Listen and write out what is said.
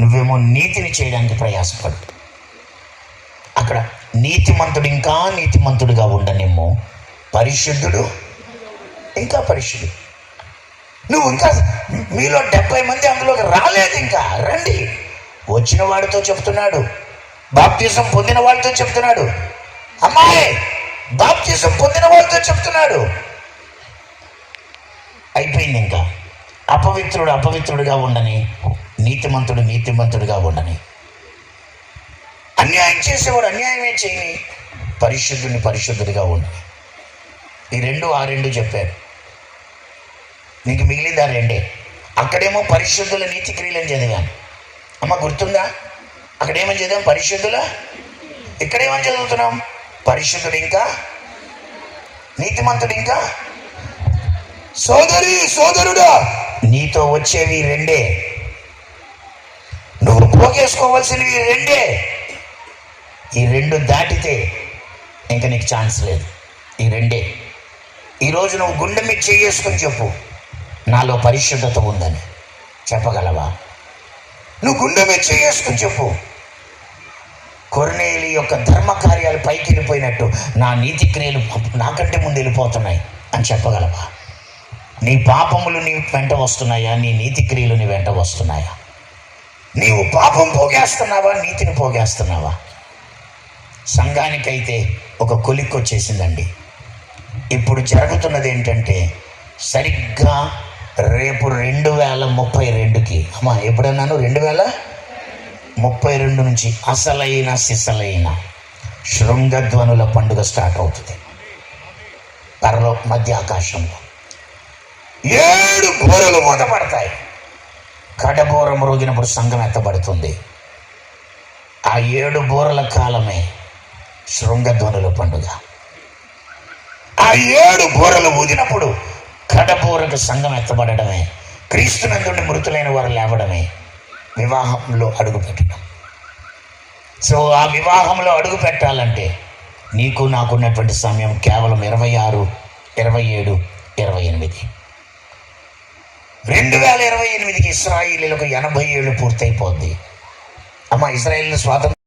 నువ్వేమో నీతిని చేయడానికి ప్రయాసపడు. అక్కడ నీతిమంతుడు ఇంకా నీతిమంతుడుగా ఉండనేమో, పరిశుద్ధుడు ఇంకా పరిశుద్ధుడు. నువ్వు ఇంకా మీలో 70 మంది అందులోకి రాలేదు, ఇంకా రండి. వచ్చిన వాడితో చెప్తున్నాడు, బాప్తిసం పొందిన వాడితో చెప్తున్నాడు, అమ్మాయి బాప్తిసం పొందిన వాడితో చెప్తున్నాడు. అయిపోయింది. ఇంకా అపవిత్రుడు అపవిత్రుడిగా ఉండని, నీతిమంతుడు నీతిమంతుడిగా ఉండని, అన్యాయం చేసేవాడు అన్యాయమే చేయని, పరిశుద్ధుని పరిశుద్ధుడిగా ఉండని. ఈ రెండు ఆ రెండు చెప్పారు. నీకు మిగిలింది ఆ రెండే. అక్కడేమో పరిశుద్ధుల నీతి క్రియలని చదివాను. అమ్మ గుర్తుందా? అక్కడేమని చదివాం? పరిశుద్ధుల. ఇక్కడేమని చదువుతున్నాం? పరిశుద్ధుడు ఇంకా నీతిమంతుడు ఇంకా. సోదరి సోదరుడా, నీతో వచ్చేవి రెండే, నువ్వు పోగేసుకోవాల్సినవి రెండే. ఈ రెండు దాటితే ఇంకా నీకు ఛాన్స్ లేదు. ఈ రెండే. ఈరోజు నువ్వు గుండె మీద చేసుకుని చెప్పు, నాలో పరిశుద్ధత ఉందని చెప్పగలవా? నువ్వు గుండె మీద చేసుకుని చెప్పు, కొర్నేలి యొక్క ధర్మ కార్యాలు పైకి వెళ్ళిపోయినట్టు నా నీతి క్రియలు నాకంటే ముందు వెళ్ళిపోతున్నాయి అని చెప్పగలవా? నీ పాపములు నీ వెంట వస్తున్నాయా? నీ నీతి క్రియలు నీ వెంట వస్తున్నాయా? నీవు పాపం పోగేస్తున్నావా? నీతిని పోగేస్తున్నావా? సంఘానికైతే ఒక కొలిక్కి వచ్చేసిందండి. ఇప్పుడు జరుగుతున్నది ఏంటంటే, సరిగ్గా రేపు 2032కి, అమ్మా ఎప్పుడన్నాను 2032 నుంచి అసలైన సిసలైన శృంగధ్వనుల పండుగ స్టార్ట్ అవుతుంది. పరలో మధ్య ఆకాశంలో 7 బూరలు మూతపడతాయి. కడబూర మ్రోగినప్పుడు సంఘం ఎత్తబడుతుంది. ఆ 7 బూరల కాలమే శృంగధ్వనుల పండుగ. ఆ 7 బూరలు ఊదినప్పుడు కడబూరకు సంఘం ఎత్తబడమే, క్రీస్తునందుండి మృతులైన వారు లేవడమే, వివాహంలో అడుగు పెట్టడం. సో ఆ వివాహంలో అడుగు పెట్టాలంటే నీకు నాకున్నటువంటి సమయం కేవలం 26, 27, 28. 2028కి ఇశ్రాయేలీలకు 80 ఏళ్ళు పూర్తయిపోద్ది. అమ్మ, ఇశ్రాయేలు స్వాతంత్రం